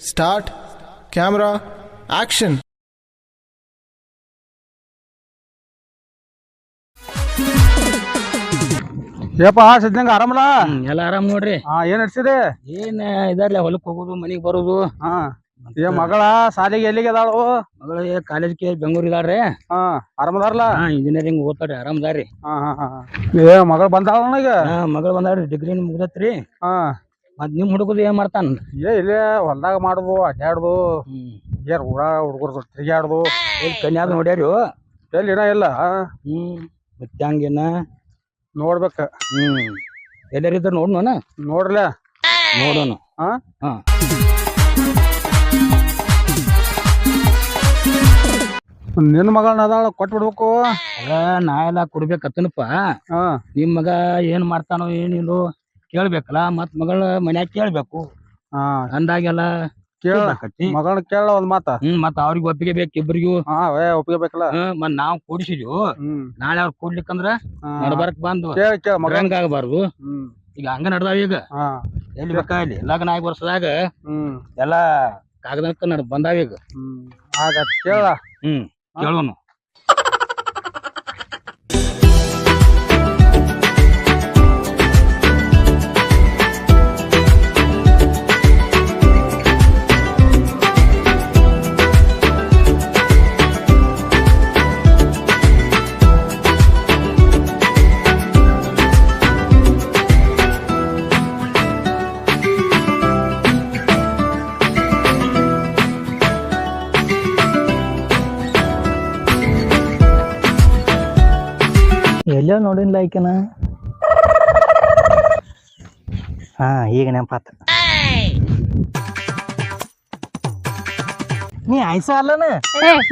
Start camera action. ಏಪ ಸಿದ್ದಂಗ ಆರಾಮಲ್ಲ? ಎಲ್ಲ ಆರಾಮ್ ನೋಡ್ರಿ. ಏನ್ ನಡ್ಸಿದೆ? ಏನ್ ಇದಾರ್ಲಿ ಹೊಲಕ್ ಹೋಗುದು ಮನಿಗ್ ಬರುದು. ಮಗಳ ಸಾಲಿಗೆ ಎಲ್ಲಿಗೆ ಅದಾಳು? ಮಗಳ ಕಾಲೇಜ್ಗೆ ಬೆಂಗಳೂರು ಇದಾಳ್ರಿ. ಆರಾಮದಾರಲ್ಲ? ಇಂಜಿನಿಯರಿಂಗ್ ಓದ್ತಾರ್ರಿ, ಆರಾಮದಾರಿ. ಏ ಮಗಳು ಬಂದಾಳ ನನಗ? ಮಗಳು ಬಂದಾಳ್ರಿ, ಡಿಗ್ರಿ ಮುಗ್ದತ್ರಿ. ಮತ್ ನಿಮ್ ಹುಡುಗದು ಏನ್ ಮಾಡ್ತಾನ? ಇಲ್ಲೇ ಹೊಲ್ದಾಗ ಮಾಡುದು, ಅಡ್ಡಾಡುದು, ಏನ್ ಹುಡುಗರು ತಿರುಗಾಡುದು. ಕನ್ಯಾದ ನೋಡ್ಯಾರಿ ಎಲ್ಲಿ ಇನ್ನ ಇಲ್ಲ. ಮತ್ತೆ ಹಂಗೇನ ನೋಡ್ಬೇಕ. ಎಲ್ಲಾರಿದ್ರ ನೋಡ್ನೋನ ನೋಡ್ರಲ್ಲ ನೋಡೋಣ. ನಿನ್ ಮಗಳನ್ನ ಅದಾಳ ಕೊಟ್ಬಿಡ್ಬೇಕು. ನಾ ಎಲ್ಲ ಕೊಡ್ಬೇಕತ್ತನಪ್ಪ. ನಿಮ್ ಮಗ ಏನ್ ಮಾಡ್ತಾನೋ ಏನಿಲ್ಲೋ ಕೇಳ್ಬೇಕಲ್ಲ. ಮತ್ ಮಗಳ ಮನ್ಯಾಗ ಕೇಳ್ಬೇಕು. ಅಂದಾಗೆಲ್ಲ ಮಗಳನ್ನ ಕೇಳ ಒಂದ್ ಮಾತ. ಮತ್ ಅವ್ರಿಗೆ ಒಪ್ಪಿಗೆ ಬೇಕು ಇಬ್ರಿಗೂ. ಒಪ್ಪಿಗೆ ಬೇಕಲ್ಲ. ಮತ್ ನಾವ್ ಕೂಡಿಸಿದ್ವು. ನಾಳೆ ಅವ್ರ ಕೂಡ್ಲಿಕ್ಕಂದ್ರ ನಡ್ಬಾರಕ್ ಬಂದು ಹಂಗ ಆಗಬಾರ್ದು. ಈಗ ಹಂಗ ನಡ್ದಾವ. ಈಗ ಎಲ್ಲಿ ಬೇಕಾ ಇಲ್ಲಿ ಲಗ್ನ ಆಗಿ ವರ್ಷದಾಗ ಎಲ್ಲಾ ಕಾಗದಕ್ಕ ಬಂದಾವ. ಈಗ ಕೇಳ. ಕೇಳೋಣ. ಎಲ್ಲೋ ನೋಡಿನ್ಲ ಈಕೆನ. ಈಗ ನೆನಪಾತ. ನೀ ಆಯ್ಸ ಅಲ್ಲನ?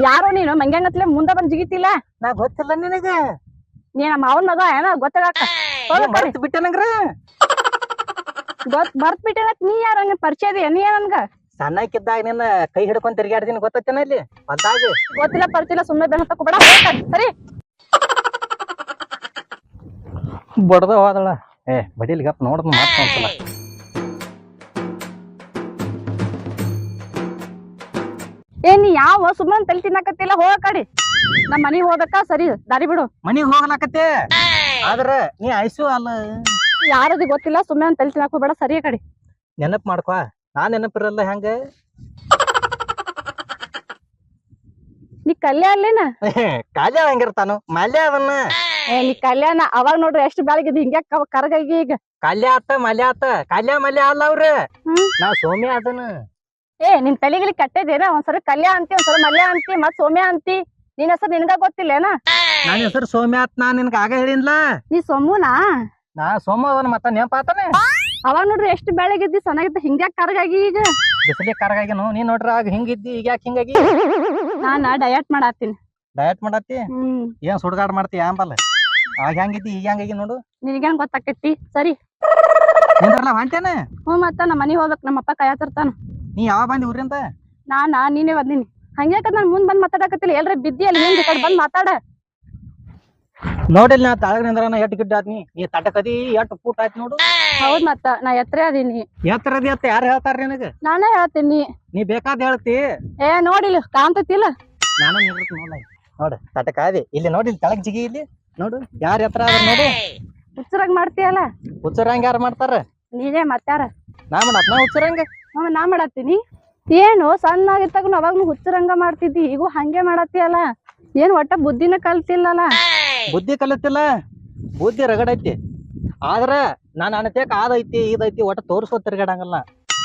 ಯಾರೋ ನೀನು ಮಂಗ್ಯಾಂಗತ್ಲೆ ಮುಂದೆ ಬಂದ್ ಜಿಗಿತಿಲ್ಲ. ನಾ ಗೊತ್ತಿಲ್ಲ ನಿನಗ. ನೀ ನಮ್ಮ ಮಾವನ್ ಮಗ ಏನ ಗೊತ್ತಾಗಕ್ಕ ಮರ್ತ್ ಬಿಟ್ಟನಂಗ್ರ. ಬರ್ತ್ ಬಿಟ್ಟೆನಕ್. ನೀ ಯಾರ ಪರಿಚಯ ಇದೆಯಾ ನೀ ನನ್ಗ? ಸಣ್ಣಕ್ಕಿದ್ದಾಗ ನಿನ್ನ ಕೈ ಹಿಡ್ಕೊಂಡ್ ತಿರ್ಗಾಡ್ತೀನಿ ಗೊತ್ತೇನ? ಇಲ್ಲಿ ಬಂದಾಗ ಗೊತ್ತಿಲ್ಲ ಪರಿಚಯ ಸುಮ್ಮನೆ ಬೆನ್ನ ತಕೋಬೇಡ. ಸರಿ ಬಡ್ದ ಹೋದಳ. ಬಡಿಲಿ ಗಪ್ ನೋಡ್ ಮಾತ್ ನೋಡ್ಸಲ್ಲ. ನೀ ಯಾವ ಸುಮ್ಮನೆ ತಲೆ ತಿನ್ನಕತ್ತಿಲ್ಲ. ಹೋಗ ಕಡಿ. ನಮ್ ಮನಿಗ್ ಹೋಗ್ಬೇಕಾ? ಸರಿ ದಾರಿ ಬಿಡು. ಮನಿಗ್ ಹೋಗ್ಲಾಕತ್ತೆ. ಆದ್ರ ನೀ ಆಯ್ಸು ಅಲ್ಲ. ಯಾರದು ಗೊತ್ತಿಲ್ಲ. ಸುಮ್ಮನೆ ತಲೆ ತಿನ್ನಕ್ ಹೋಗ್ಬೇಡ. ಸರಿ ಕಡಿ. ನೆನಪ್ ಮಾಡ್ಕೊ. ನಾ ನೆನಪಿರಲ್ಲ ಹೆಂಗ? ನೀ ಕಲ್ಯ ಅಲ್ಲೇನ? ಕಾಲ್ಯ ಹಂಗಿರ್ತಾನು ಮಲ್ಯ ಅದನ್ನ. ನೀ ಕಲ್ಯಾಣ ಅವಾಗ ನೋಡ್ರಿ ಎಷ್ಟು ಬ್ಯಾಳಗಿದ್ ಹಿಂಗ್ಯಾ ಕರಗಾಗಿ. ಈಗ ಕಾಲ್ಯ ಆತ ಮಲ್ಯ ಆತ. ಕಾಲ್ಯ ಮಲ್ಯ ಅಲ್ಲ ಅವ್ರ. ನಾ ಸೌಮ್ಯ ಅದನ್ನ. ನಿನ್ ತಲೆಗಿಲಿ ಕಟ್ಟೇದೇನ? ಒಂದ್ಸರಿ ಕಲ್ಯ ಅಂತಿ, ಒಂದ್ಸರಿ ಮಲ್ಯ ಅಂತಿ, ಮತ್ ಸೌಮ್ಯ ಅಂತಿ. ನಿನ್ ಹೆಸರು ನಿನ್ಗ ಗೊತ್ತಿಲ್ಲೇನ? ನನ್ನ ಹೆಸರು ಸೌಮ್ಯ ಆತ್. ನಾ ನಿನ್ಗ ಆಗ ಹೇಳಿನ್ಲ. ನೀ ಸೋಮುನಾ? ನಾ ಸೋಮ ಅದನ್ನ ಮತ್ತ ನೆನಪಾತನೆ. ಅವಾಗ ನೋಡ್ರಿ ಎಷ್ಟು ಬೆಳಗಿದ್ದಿ ಚೆನ್ನಾಗಿದ್ದ. ಹಿಂಗ್ಯಾಕ್ ಕರಗಾಗಿ ಈಗ? ಬಿಸಿಲಿ ಕರಗಾಗಿನು. ನೀ ನೋಡ್ರ ಆಗ ಹಿಂಗಿದ್ದಿ, ಈಗ ಯಾಕೆ ಹಿಂಗಾಗಿ? ನಾನ ಡಯಟ್ ಮಾಡತ್ತೀನಿ. ಡಯಟ್ ಮಾಡತ್ತಿ? ಏನ್ ಸುಡ್ಗಾಡ್ ಮಾಡ್ತಿ ಆಂಬಲ್ಲ? ಆಗ ಹೆಂಗಿದ್ದಿ ಈಗ ಹೆಂಗಾಗಿ ನೋಡು. ನಿನಗೇನ್ ಗೊತ್ತಾಕೈತಿ? ಸರಿ ನಿಂದ್ರಲ್ಲ ಹೊಂಟೇನ? ಮತ್ತ ನಮ್ಮ ಮನಿಗ್ ಹೋಗ್ಬೇಕ್. ನಮ್ಮಪ್ಪ ಕಾಯತಿರ್ತಾನ. ನೀ ಯಾವ ಬಂದಿ ಊರಿಂದ? ನೀನೇ ಬಂದಿನಿ. ಹಂಗ್ಯಾಕ ನಾನ್ ಮುಂದ್ ಬಂದ್ ಮಾತಾಡಕತ್ತಿಲ್ಲ. ಎಲ್ರ ಬಿದ್ದಿ ಅಲ್ಲಿ ಹಿಂದ್ ಈ ಕಡೆ ಬಂದ್ ಮಾತಾಡ. ನೋಡಿಲ್ ನಾ ತಾಳಗ ನಿಂದ್ರನ ಎಟ್ ಗಿಡ್ಡ ಆತ್ನಿ. ನೀ ತಟಕದಿ ಎಟ್ ಫೂಟ್ ಆಯ್ತು ನೋಡು. ಹೌದ್ ಮತ್ತ ನಾ ಎತ್ತರ ಅದೀನಿ. ಎತ್ತರದಿ ಅತ್ತ ಯಾರು ಹೇಳ್ತಾರ ನಿನಗ? ನಾನೇ ಹೇಳ್ತೀನಿ. ನೀ ಬೇಕಾದ್ ಹೇಳ್ತಿ. ನೋಡಿಲ್ಲ ಕಾಣ್ತತಿಲ್ಲ. ನಾನು ನೋಡ ತಟಕಾದಿ. ಇಲ್ಲಿ ನೋಡಿ ತಳಗ್ ಜಿಗಿ. ಇಲ್ಲಿ ನೋಡು ಯಾರ ಎತ್ತರ ಅದ ನೋಡು. ಹುಚ್ಚರಾಗ ಮಾಡ್ತೀಯಲ್ಲ. ಹುಚ್ಚರಂಗ ಯಾರು ಮಾಡ್ತಾರ? ನೀನೇ ಮತ್ತಾರ. ನಾ ಮಾಡತ್ ನಾ ಹುಚ್ಚರಂಗ. ನಾ ಮಾಡತ್ತೀನಿ. ಏನು ಸಣ್ಣಾಗಿತ್ತಾಗ ಅವಾಗ ಹುಚ್ಚರಂಗ ಮಾಡ್ತಿದ್ದಿ. ಈಗೂ ಹಂಗೆ ಮಾಡತ್ತೀಯಲ್ಲ. ಏನ್ ಒಟ್ಟ ಬುದ್ಧಿನ ಕಲ್ತಿಲ್ಲಲ್ಲ? ಬುದ್ಧಿ ಕಲಿತಿಲ್ಲ. ಬುದ್ಧಿ ರಗಡೈತಿ. ಆದ್ರ ನಾನ್ ಅನತೇಕ ಅದೈತಿ ಇದೈತಿ ಒಟ್ಟ ತೋರ್ಸೋ ತಿರ್ಗಾಡಂಗಲ್ಲ.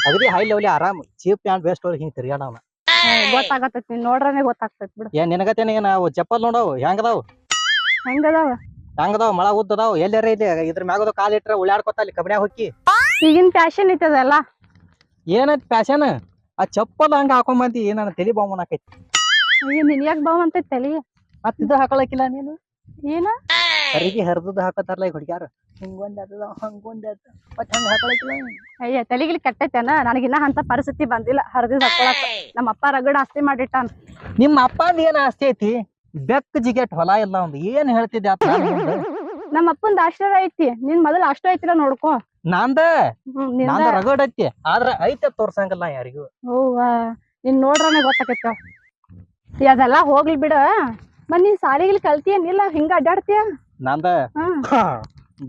ಅಗದಿ ಹೈ ಲೆವೆಲ್ ಆರಾಮ್ ಚೀಪ್ ಪ್ಯಾಂಟ್ ವೇಸ್ಟ್ ಒಳಗೆ ಹಿಂಗ್ ತಿರ್ಗಾಡವನ. ಗೊತ್ತಾಗತೈತಿ. ನೋಡ್ರನೆ ಗೊತ್ತಾಗ್ತೈತಿ ಬಿಡು. ಏನ್ ನಿನಗತೇನ? ನಾವು ಚಪ್ಪಲ್ ನೋಡವ್ ಹೆಂಗದಾವ್? ಹೆಂಗದಾವ್ ಮಳ ಉದ್ದದಾವ್. ಎಲ್ಲಾರ ಇಲ್ಲಿ ಇದ್ರ ಮ್ಯಾಗದ ಕಾಲ್ ಇಟ್ರ ಉಳ್ಳಾಡ್ಕೊತ ಅಲ್ಲಿ ಕಬ್ಬಿನ್ಯಾಗ ಹೊಕ್ಕಿ. ಈಗಿನ ಫ್ಯಾಷನ್ ಐತದಲ್ಲ. ಏನೈತಿ ಫ್ಯಾಷನ್? ಆ ಚಪ್ಪಲ್ ಹಂಗ ಹಾಕೊಂಡ್ ಬಂದಿ. ನನ್ನ ತಲಿ ಬಾಂಬನ್ ಹಾಕೈತಿ. ನಿನ್ಯಾಕ್ ಬಾವ್ ಅಂತ ತಲಿ? ಮತ್ ಇದು ಹಾಕೊಳಕಿಲ್ಲ ನೀನು? ಏನ ಅರಿಗಿ ಹರಿದ ಹಾಕತಾರಲ್ಲ ಈಗ ಹುಡುಗ್ಯಾರ. ಹಿಂಗೊಂದ್ ಹಂಗೊಂದ್ ಮತ್ ಹಂಗ ಹಾಕೊಳಕಿಲ್ಲ. ತಲಿಗಿಲಿ ಕೆಟ್ಟೈತೇನ? ನನಗಿನ್ನ ಅಂತ ಪರಿಸ್ಥಿತಿ ಬಂದಿಲ್ಲ ಹರಿದಿದ್ ಹಾಕೊಳಕ. ನಮ್ಮ ಅಪ್ಪ ರಗಡ ಆಸ್ತಿ ಮಾಡಿಟ್ಟಾನ. ನಿಮ್ಮ ಅಪ್ಪಂದ ಏನ್ ಆಸ್ತಿ ಐತಿ? ಬೆಕ್ಕ ಜಿಗೆಟ್ ಹೊಲ ಇಲ್ಲ ಒಂದು. ಏನ್ ಹೇಳ್ತಿದ್ದೆ ಆತ? ನಮ್ಮ ಅಪ್ಪಂದ ಆಶ್ರಯ ಐತಿ. ನಿನ್ ಮೊದಲ ಅಷ್ಟು ಐತಿಲ್ಲ ನೋಡ್ಕೊ. ನಂದ ನಿಂದ ನಂದ ರಗಡ್ ಐತಿ ಆದ್ರ ಐತೆ ತೋರ್ಸಂಗಲ್ಲ ಯಾರಿಗೂ. ಹೂವ ನಿನ್ ನೋಡ್ರನೆ ಗೊತ್ತಾಕೈತ ಅದೆಲ್ಲಾ ಹೋಗ್ಲಿ ಬಿಡ. ಮತ್ ನೀನ್ ಸಾಲಿಗಿಲ್ ಕಲ್ತಿಯೇನಿಲ್ಲ ಹಿಂಗ ಅಡ್ಡಾಡ್ತೀಯ? ನಂದ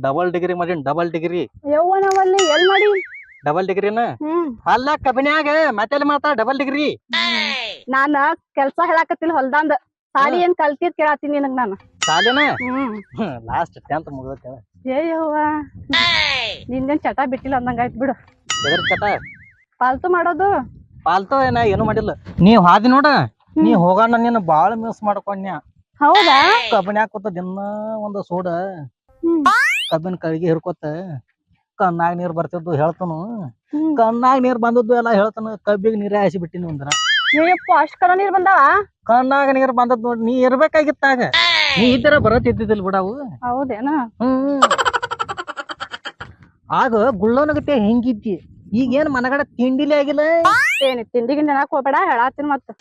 ಡಬಲ್ ಡಿಗ್ರಿ ಮಾಡೀನಿ, ಡಬಲ್ ಡಿಗ್ರಿ. ಯವ್ವನವಲ್ಲಿ ಎಲ್ ಮಾಡಿ? ಡಬಲ್ ಡಿಗ್ರಿನ ಅಲ್ಲ ಕಬಿನ್ಯಾಗ ಮತ್ತೆ ಮಾಡ್ತಾ ಡಬಲ್ ಡಿಗ್ರಿ. ನಾನ ಕೆಲ್ಸ ಹೇಳಾಕತ್ತಿಲ್ಲ ಹೊಲ್ದಂದ, ಸಾಲಿ ಏನ್ ಕಲ್ತಿದ್ ಕೇಳಾತೀನಿ ನಿನಗ್ ನಾನು. ಸಾಲಿನ ಲಾಸ್ಟ್ 10th ಮುಗ್ದೈತೆ. ಯವ್ವ ನಿಂದೇನ್ ಚಟ ಬಿಟ್ಟಿಲ್ಲ ಅಂದಂಗ ಆಯ್ತು ಬಿಡು. ಎದ್ರ ಚಟ? ಪಾಲ್ತು ಮಾಡೋದು. ಪಾಲ್ತು ಏನ ಏನು ಮಾಡಿಲ್ಲ. ನೀವ್ ಹಾದಿ ನೋಡ, ನೀ ಹೋಗೋಣ ನೀನು ಬಾಳ ಮಿಸ್ ಮಾಡ್ಕೊಂಡ್ಯ. ಹೌದಾ? ಕಬ್ಬಿನ್ಯಾಗ ಕೂತ ದಿನ ಒಂದು ಸೋಡ ಕಬ್ಬಿನ ಕಳಿಗೆ ಹಿರ್ಕೊತ ಕಣ್ಣಾಗ ನೀರ್ ಬರ್ತಿದ್ದು ಹೇಳ್ತಾನು. ಕಣ್ಣಾಗ ನೀರ್ ಬಂದದ್ದು ಎಲ್ಲ ಹೇಳ್ತಾನ. ಕಬ್ಬಿಗೆ ನೀರೇ ಹಾಸಿ ಬಿಟ್ಟಿನಿ ಒಂದಿನ. ಅಯ್ಯಪ್ಪ ಅಷ್ಟ್ ಕರ ನೀರ್ ಬಂದಾವ? ಕಣ್ಣಾಗ ನೀರ್ ಬಂದದ್ ನೋಡಿ. ನೀ ಇರ್ಬೇಕಾಗಿತ್ತಾಗ, ನೀ ಈ ತರ ಬರತ್ತಿದ್ದಿದ್ದಿಲ್ ಬಿಡವು. ಹೌದೇನ? ಆಗ ಗುಳ್ಳೋನಗತ್ತೆ ಹೆಂಗಿದ್ದಿ, ಈಗೇನ್ ಮನಗಡೆ ತಿಂಡಿಲೇ ಆಗಿಲ್ಲ. ಏನಿ ತಿಂಡಿಗೆ ನೆನಕ್ ಹೋಗ್ಬೇಡ ಹೇಳಾತೀನಿ ಮತ್ತ.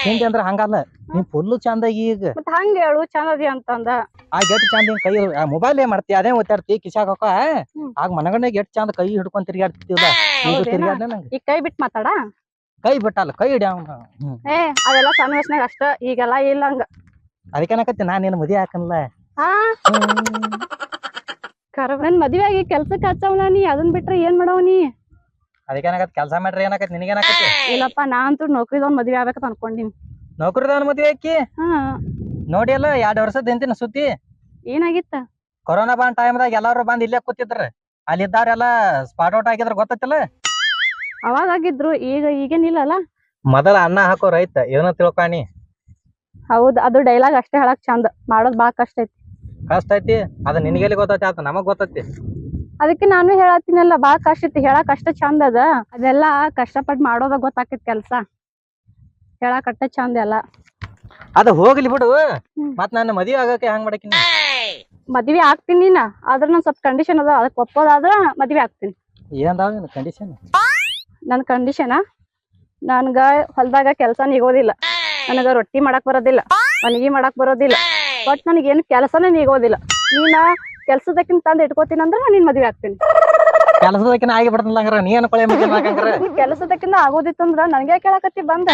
ತಿಂಡಿ ಅಂದ್ರ ಹಂಗಲ್ಲ, ನೀ ಫುಲ್ ಚಂದಾಗಿ ಈಗ. ಮತ್ ಹಂಗ ಹೇಳು ಚಂದದಿ ಅಂತಂದ. ಆ ಗೆಟ್ ಚಂದ ಕೈ ಮೊಬೈಲ್ ಏನ್ ಮಾಡ್ತಿ ಅದೇ ಒತ್ತಾಡ್ತಿ ಕಿಶಾಕ ಹಾಕ. ಆಗ ಮನಗಡೆ ಗೆಟ್ ಚಂದ ಕೈ ಹಿಡ್ಕೊಂಡ್ ತಿರ್ಗಾಡ್ತಿಲ್ಲ. ಈಗ ತಿರ್ಗಾಡ್ನ ನಂಗೆ ಈಗ ಕೈ ಬಿಟ್ ಮಾತಾಡ. ಕೈ ಬಿಟ್ಟಲ್ಲ, ಕೈ ಹಿಡಿಯ. ಏ ಅದೆಲ್ಲ ಸಣ್ಣ ವಯಸ್ನಾಗ ಅಷ್ಟ, ಈಗೆಲ್ಲ ಇಲ್ಲ ಹಂಗ. ಅದಕ್ಕೇನಕತ್ತಿ ನಾನ್ ಏನ್ ಮದ್ವೆ ಹಾಕನ್ಲ. ನನ್ ಮದ್ವೆ ಆಗಿ ಕೆಲ್ಸಕ್ಕೆ ಹಚ್ಚವನ ನೀ, ಅದನ್ ಬಿಟ್ರೆ ಏನ್ ಮಾಡವ್ ನೀ? ಅದಕ್ಕೇನಾಗತ್ ಕೆಲ್ಸ ಮಾಡ್ರಿ ಏನಾಕತ್ ನಿನಗೇನಾಕತಿ? ಇಲ್ಲಪ್ಪ ನಾ ಅಂತೂ ನೌಕರಿದವ್ನ ಮದ್ವೆ ಆಗ್ಬೇಕಂತ ಅನ್ಕೊಂಡಿನಿ. ನೌಕರಿದವನ್ ಮದ್ವೆ ಆಕಿ ನೋಡಿ ಅಲ್ಲ 2 ವರ್ಷದ ಎಂತಿನ ಸುದ್ದಿ ಏನಾಗಿತ್ತ? ಕೊರೋನಾ ಬಂದ್ ಟೈಮ್ದಾಗ ಎಲ್ಲಾರು ಬಂದ್ ಇಲ್ಲೇ ಕೂತಿದ್ರ. ಅಲ್ಲಿ ಇದ್ದಾರೆಲ್ಲ ಸ್ಪಾಟ್ ಔಟ್ ಆಗಿದ್ರ ಗೊತ್ತಲ್ಲ. ಅವಾಗ ಆಗಿದ್ರು, ಈಗೇನಿಲ್ಲಲ್ಲ. ಮೊದಲ ಅನ್ನ ಹಾಕೋ ರೈತ ಏನೋ ತಿಳ್ಕಾಣಿ. ಹೌದ್, ಅದು ಡೈಲಾಗ್ ಅಷ್ಟೇ ಹೇಳಕ್ ಚಂದ, ಮಾಡೋದ್ ಬಾಳ ಕಷ್ಟ ಐತಿ. ಕಷ್ಟ ಐತಿ ಅದ ನಿನಗೆಲ್ಲಿ ಗೊತ್ತೈತಿ, ಆತ ನಮಗ್ ಗೊತ್ತೈತಿ. ಅದಕ್ಕೆ ನಾನು ಹೇಳತ್ತೀನಲ್ಲ ಬಾಳ ಕಷ್ಟ ಐತಿ. ಹೇಳಕ್ ಅಷ್ಟ ಚಂದ ಅದ, ಅದೆಲ್ಲ ಕಷ್ಟಪಟ್ಟು ಮಾಡೋದ ಗೊತ್ತಾಕೈತಿ ಕೆಲ್ಸ. ಹೇಳಕ್ ಅಷ್ಟ ಚಂದ ಎಲ್ಲ. ಅದ ಹೋಗ್ಲಿ ಬಿಡು. ಮತ್ ನಾನು ಮದ್ವೆ ಆಗಕ್ಕೆ ಹಂಗ್ ಮಾಡಕಿನಿ. ಮದ್ವೆ ಆಗ್ತೀನಿ ನೀನ, ಆದ್ರ ನನ್ ಸ್ವಲ್ಪ ಕಂಡೀಷನ್ ಅದ, ಅದಕ್ಕೆ ಒಪ್ಪೋದಾದ್ರ ಮದ್ವೆ ಆಗ್ತೀನಿ. ಏನ್ ಕಂಡೀಷನ್? ನನ್ ಕಂಡೀಷನ್, ನನ್ಗ ಹೊಲ್ದಾಗ ಕೆಲ್ಸ ನಿಗೋದಿಲ್ಲ, ನನಗ ರೊಟ್ಟಿ ಮಾಡಕ್ ಬರೋದಿಲ್ಲ, ಮನಿಗಿ ಮಾಡಕ್ ಬರೋದಿಲ್ಲ, ಬಟ್ ನನಗೇನು ಕೆಲಸನೇ ನಿಗೋದಿಲ್ಲ. ನೀನ ಕೆಲ್ಸದಕ್ಕಿಂತ ತಂದ್ ಇಟ್ಕೋತೀನಿ ಅಂದ್ರ ನಿನ್ ಮದ್ವೆ ಆಗ್ತೀನಿ. ಕೆಲಸದಕ್ಕಿನ ಆಗಿ ಬಿಡ್ತಲ್ಲ ಹಂಗಾರ. ನೀ ಏನ್ ಕೊಳೆ ಮಕ್ಕಳ ಕೆಲಸದಕ್ಕಿಂತ ಆಗೋದಿತ್ತಂದ್ರ ನನ್ಗೆ ಕೇಳಕತ್ತಿ ಬಂದ.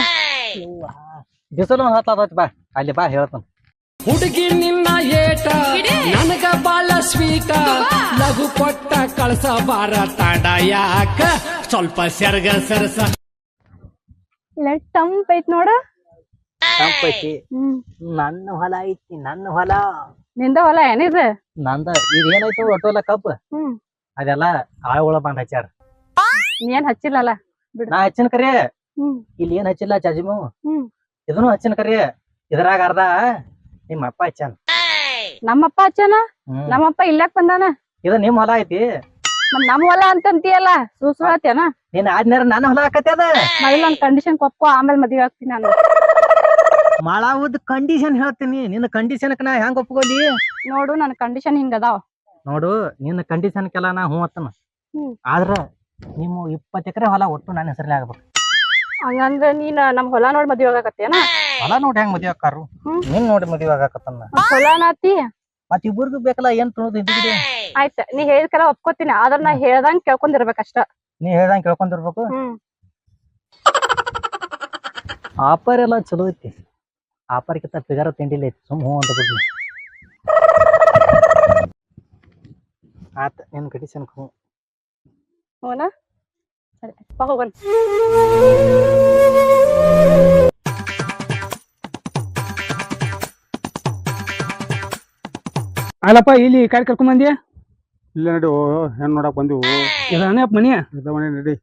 ಬಿಸಿಲು ಹತ್ತದೈತಿ, ಬಾ ಅಲ್ಲಿ ಬಾ ಹೇಳ್ತಾನ. ಹುಡುಗಿ ನಿನ್ನ ಏಟ ನನಗ ಬಾಳ ಸ್ವೀಟ, ಲಘು ಕೊಟ್ಟ ಕಳಸ ಬಾರ ತಾಡ ಯಾಕ ಸ್ವಲ್ಪ ಸೆರಗ ಸರಸ. ಇಲ್ಲ ಟಂಪ್ ಐತ್ ನೋಡ. ತಂಪೈತಿ. ನನ್ನ ಹೊಲ ಐತಿ, ನನ್ನ ಹೊಲ. ನಿಂದ ಹೊಲ ಏನಿದೆ? ನಂದ. ಇದೇನಾಯ್ತು ಒಟ್ಟೋಲ ಕಬ್ಬ ಅದೆಲ್ಲ ಆಳುಗಳ ಬಂದ್ ಹಚ್ಚಾರ. ನೀನ್ ಹಚ್ಚಿಲ್ಲಲ್ಲ ಬಿಡು. ನಾ ಹಚ್ಚಿನ ಕರಿ. ಇಲ್ಲಿ ಏನ್ ಹಚ್ಚಿಲ್ಲ ಚಜಿಮು. ಇದನ್ನು ಹಚ್ಚಿನ ಕರಿ. ಇದ್ರಾಗ ಅರ್ಧ ನಿಮ್ಮ ಅಪ್ಪ ಹಚ್ಚಾನ. ನಮ್ಮಪ್ಪ ಹಚ್ಚಾನ? ನಮ್ಮಪ್ಪ ಇಲ್ಲಕ್ ಬಂದಾನ. ಇದು ನಿಮ್ ಹೊಲ ಐತಿ. ನಮ್ ಹೊಲ ಅಂತಂತೀಯಲ್ಲ, ಸೂಸುಳತ್ತೇನ? ನೀನ್ ಆದ್ನೇರ ನನ್ನ ಹೊಲ ಆಕತಿ ಅದ. ಮೊದಲು ನನ್ ಕಂಡೀಷನ್ ಕೊಪ್ಪು, ಆಮೇಲೆ ಮದ್ವೆ ಆಗ್ತೀನಿ ನಾನು. ಮಾಡಾವುದ್ ಕಂಡೀಷನ್ ಹೇಳ್ತೀನಿ. ನಿನ್ನ ಕಂಡೀಷನ್ಕ್ ನಾ ಹೆಂಗ್ ಒಪ್ಕೋಲಿ? ನೋಡು ನನ್ ಕಂಡೀಷನ್ ಹಿಂಗ ಅದಾವ. ನೋಡು ನಿನ್ನ ಕಂಡೀಷನ್ಕೆಲ್ಲ ನಾ ಹೂ ಅತ್ತನ. ಆದ್ರ ನಿಮ್ಮ 20 ಎಕರೆ ಹೊಲ ಒಟ್ಟು ನನ್ನ ಹೆಸರಲ್ಲಿ ಆಗ್ಬೇಕು. ಹಂಗಂದ್ರ ನೀನ್ ನಮ್ ಹೊಲ ನೋಡಿ ಮದ್ವೆ ಆಗಾಕತ್ತೇನ? ಹೊಲ ನೋಡಿ ಹೆಂಗ್ ಮದ್ವೆ ಆಕಾರು? ನಿನ್ ನೋಡಿ ಮದ್ವೆ ಆಗಾಕತ್ತನ್ನ. ಹೊಲ ನಾತಿ ಮತ್ ಇಬ್ಬರಿಗೂ ಬೇಕಲ್ಲ ಏನ್ ತುಳುದು ಇದ್ದಿದೆ. ಆಯ್ತ ನೀ ಹೇಳಿದ್ಕೆಲ್ಲ ಒಪ್ಕೋತೀನಿ, ಆದ್ರ ನಾ ಹೇಳ್ದಂಗ್ ಕೇಳ್ಕೊಂಡಿರ್ಬೇಕಷ್ಟ. ನೀ ಹೇಳ್ದಂಗ್ ಕೇಳ್ಕೊಂಡಿರ್ಬೇಕು. ಆಫರ್ ಎಲ್ಲ ಚಲೋ ಐತಿ. ಆಫರ್ಕಿಂತ ಫಿಗರ್ ತಿಂಡಿಲ್ಲ ಐತಿ. ಸುಮ್ ಹೂ ಅಂತ ಬಿಡ್ಲಿ. ಆತ ನಿನ್ ಕಂಡೀಷನ್ ಹೂ. ಹೂನಾ? ಸರಿ ಬಾ ಹೋಗೋಣ. ಅಲ್ಲಪ್ಪ ಇಲ್ಲಿ ಕಾಯಿ ಕರ್ಕೊಂಡ್ ಬಂದಿ? ಇಲ್ಲ ನಡಿ, ಹೆಣ್ ನೋಡಕ್ ಬಂದಿವು. ಇದಾನೆ ಮನಿ ಮನಿ ನಡಿ.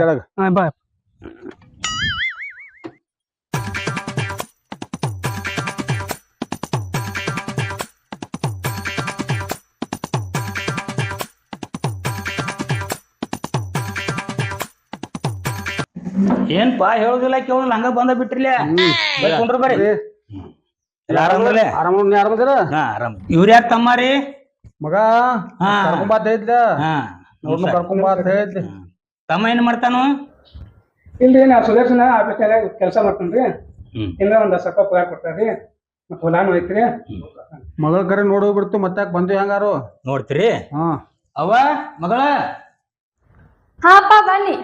ಕೆಳಗ ಬಾ. ಏನ್ಪಾ ಹೇಳುದಿಲ್ಲ ಕೇಳುದಿಲ್ಲ ಹಂಗ ಬಂದ ಬಿಟ್ರಿಲ್ಲ. ಬರ್ಕೊಂಡ್ರು ಬರ್ರಿ. ಆರಾಮದಿರ? ಆರಾಮ್. ಇವ್ರ ಯಾರ ತಮ್ಮಾರಿ? ಮಗ ಕರ್ಕೊಂಬಾ ಅಂತ ಹೇಳಿದ್ಲ. ಕರ್ಕೊಂಬಾ ಅಂತ ಹೇಳಿದ್ಲಿ. ತಮ್ಮ ಏನ್ ಮಾಡ್ತಾನು? ಇಲ್ರಿ ನಾ ಸುದರ್ಶನ ಆಫೀಸ್ನಾಗ ಕೆಲಸ ಮಾಡ್ತೇನ್ರಿ. ಇನ್ನ ಒಂದ್ ಸ್ವಲ್ಪ ಪಗಾರ ಕೊಡ್ತಾರ್ರಿ. ಮತ್ತ ಹೊಲಾನು ಐತ್ರಿ. ಮಗಳ ಕರೆ ನೋಡೋಗ್ಬಿಡ್ತು. ಮತ್ತೆ ಬಂದು ಹೆಂಗಾರು ನೋಡ್ತೀರಿ? ಅವ್ವ ಮಗಳ ಹಾ ಅಪ್ಪ ಬನ್ನಿ.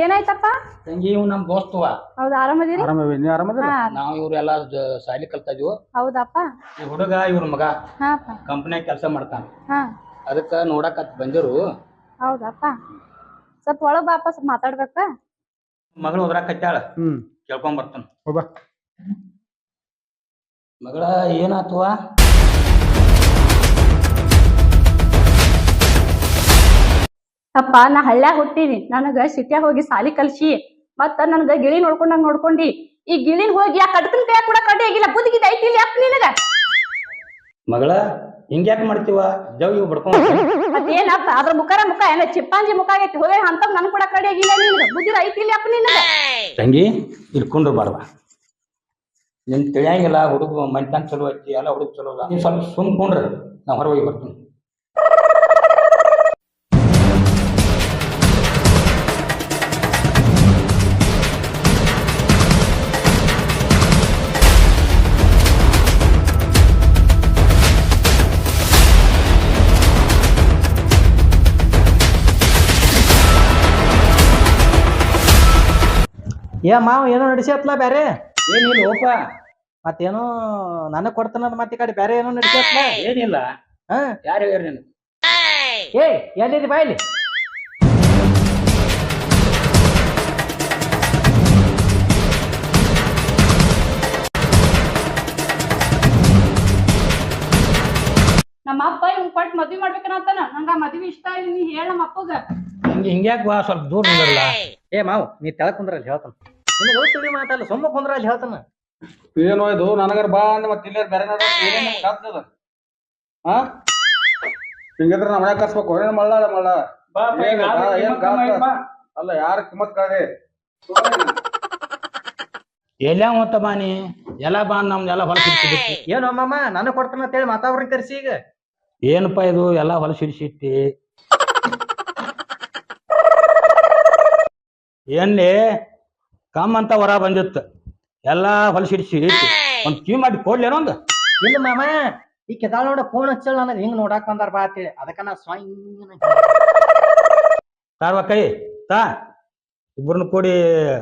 ಏನಾಯ್ತಪ್ಪ? ತಂಗಿ ಇವ್ ನಮ್ ದೋಸ್ತವ. ಹೌದಾ, ಆರಾಮದಿರಿ? ಆರಾಮವಿ, ನೀ ಆರಾಮದಿಲ್ಲ? ಹಾ ನಾವ್ ಇವ್ರೆಲ್ಲ ಶಾಲಿ ಕಲ್ತಾ ಇದೀವಿ. ಹೌದಪ್ಪ. ಈ ಹುಡುಗ ಇವ್ರ ಮಗ ಹಾ ಅಪ್ಪ. ಕಂಪ್ನ್ಯಾಗ ಕೆಲಸ ಮಾಡ್ತಾನ. ಹಾ ಅದಕ್ಕ ನೋಡಕ್ ಬಂದಿರು. ಹೌದಪ್ಪ. ಸ್ವಲ್ಪ ಒಳಗ್ ಬಾಪ, ಸ್ವಲ್ಪ ಮಾತಾಡ್ಬೇಕ. ಮಗಳು ಹೋದ್ರಾಕತ್ತಾಳ, ಕೇಳ್ಕೊಂಡ್ ಬರ್ತಾನ. ಹೋಗ್ಬಾ. ಮಗಳ ಏನಾತವ? ಅಪ್ಪ, ನಾ ಹಳ್ಳ್ಯಾಗ ಹುಟ್ಟೀನಿ. ನನಗ ಸಿಟ್ಯಾಗ ಹೋಗಿ ಸಾಲಿ ಕಲ್ಸಿ, ಮತ್ತ ನನಗ ಗಿಳಿ ನೋಡ್ಕೊಂಡಂಗ್ ನೋಡ್ಕೊಂಡಿ. ಈ ಗಿಳಿನ್ ಹೋಗಿ ಆ ಕಡ್ಕನ್ ಕೈ ಕೂಡ ಕಡ್ಡಿ ಆಗಿಲ್ಲ. ಬುದ್ಧಿಗಿದ ಐತಿ ಇಲ್ಲಿ ಅಪ್ಪ ನಿನಗ? ಮಗಳ ಹಿಂಗ್ಯಾಕ್ ಮಾಡ್ತೀವ? ಜವ್ ಇವ್ ಬಡ್ಕೊಂಡ್ ಮತ್ತೇನಪ್ಪ, ಅದ್ರ ಮುಖ ಏನ ಚಿಪ್ಪಾಂಜಿ ಮುಖ ಆಗೈತಿ. ಹೋಗಿ ಅಂತ ನನ್ ಕೂಡ ಕಡ್ಡಿ ಆಗಿಲ್ಲ. ನಿನಗ ಬುದ್ಧಿ ಐತಿ ಇಲ್ಲಿ ಅಪ್ಪ ನಿನಗ? ತಂಗಿ ಇಲ್ಕೊಂಡ್ರು ಬಾರ್ವ. ನಿನ್ ತಿಳಿಯಂಗಿಲ್ಲ. ಹುಡುಗ ಮನ್ತಾನ್ ಚಲೋ ಐತಿ, ಎಲ್ಲ ಹುಡುಗ ಚಲೋ ಅಲ್ಲ. ನೀವ್ ಸ್ವಲ್ಪ ಸುಮ್ಕೊಂಡ್ರಿ, ನಾ ಹೊರಗೋಗಿ ಬರ್ತೀನಿ. ಏ ಮಾವ ಏನೋ ನಡೆಸತ್ಲ ಬ್ಯಾರೆ? ಏನಿಲ್ಲ ಓಪ, ಮತ್ತೇನೋ ನನಗ್ ಕೊಡ್ತಾನಂತ ಮತ್ತೆ ಈ ಕಡೆ ಬ್ಯಾರೆ ಏನೋ ನಡೆಸತ್ಲ? ಏನಿಲ್ಲ. ಹಾ ಯಾರು ಹೇಳ್ರಿ ನೀನು? ಏ ಎಲ್ಲಿದಿ ಬಾ ಇಲ್ಲಿ. ನಮ್ಮ ಅಪ್ಪ ಇವ್ ಕೊಟ್ಟು ಮದ್ವಿ ಮಾಡ್ಬೇಕಂತಾನ. ನಂಗ ಮದ್ವಿ ಇಷ್ಟ ಇಲ್ಲ. ನೀ ಹೇಳ ನಮ್ಮ ಅಪ್ಪಗ. ಹಿಂಗ್ಯಾಕ್ ಬಾ, ಸ್ವಲ್ಪ ದೂರ ನಿಂದಿರಲ್ಲ. ಏ ಮಾವ್ ನೀ ತೆಳಗ್ ಕುಂದ್ರಲ್ಲಿ ಹೇಳ್ತಾನ. ನಿನಗೆ ಓದ್ತಿಳಿ ಮಾತಲ್ಲ, ಸುಮ್ಮ ಕುಂದ್ರಲ್ಲಿ ಹೇಳ್ತಾನ. ಏನೋ ಇದು ನನಗರ ಬಾ ಅಂದ್ ಮತ್ತೆ ಇಲ್ಲೇ ಬೇರೆ ಕಾಗ್ತದ. ಹಾ ಹಿಂಗಿದ್ರೆ ನಮ್ಮ ಮನೆ ಕರ್ಸ್ಬೇಕು. ಏನ್ ಮಳ್ಳ ಅಲ್ಲ, ಯಾರ ಕಿಮ್ಮತ್ ಕಾದೆ ಎಲ್ಲ ಮತ್ತ ಬಾನಿ ಎಲ್ಲ ಬಾ ನಮ್ದೆಲ್ಲ ಹೊಲ ಸಿಡ್ಸಿಬಿಟ್ಟಿ. ಏನೋ ಮಾಮ ನನಗ್ ಕೊಡ್ತಾನ ಅಂತೇಳಿ ಮಾತಾವ್ರಿ ಕರ್ಸಿ ಈಗ. ಏನಪ್ಪಾ ಇದು ಎಲ್ಲ ಹೊಲ ಸಿಡಿಸಿಟ್ಟಿ? ಏನ್ಲಿ ಕಮ್ ಅಂತ ಹೊರ ಬಂದಿತ್ತು, ಎಲ್ಲಾ ಹೊಲ ಸಿಡಿಸಿ ಒಂದ್ ಕೀ ಮಾಡಿ ಕೊಡ್ಲೇನೋ ಒಂದ್. ಇಲ್ಲ ಮಾಮ, ಈ ಕೆದಾಳ ನೋಡ ಫೋನ್ ಹಚ್ಚಳ ನನಗೆ ಹಿಂಗ್ ನೋಡಾಕ್ ಬಂದಾರ ಬಾ ಅಂತೇಳಿ. ಅದಕ್ಕ ನಾ ತಾರ್ವ ಕೈ ತಾ ಇಬ್ಬರನ್ನ ಕೂಡಿ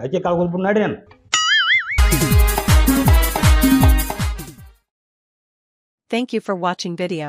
ಅಕ್ಕಿ ಕಾಳ್ಕೊಳ್ಬಿಟ್ಟು ನಡಿ ನಾನು. Thank you for watching video.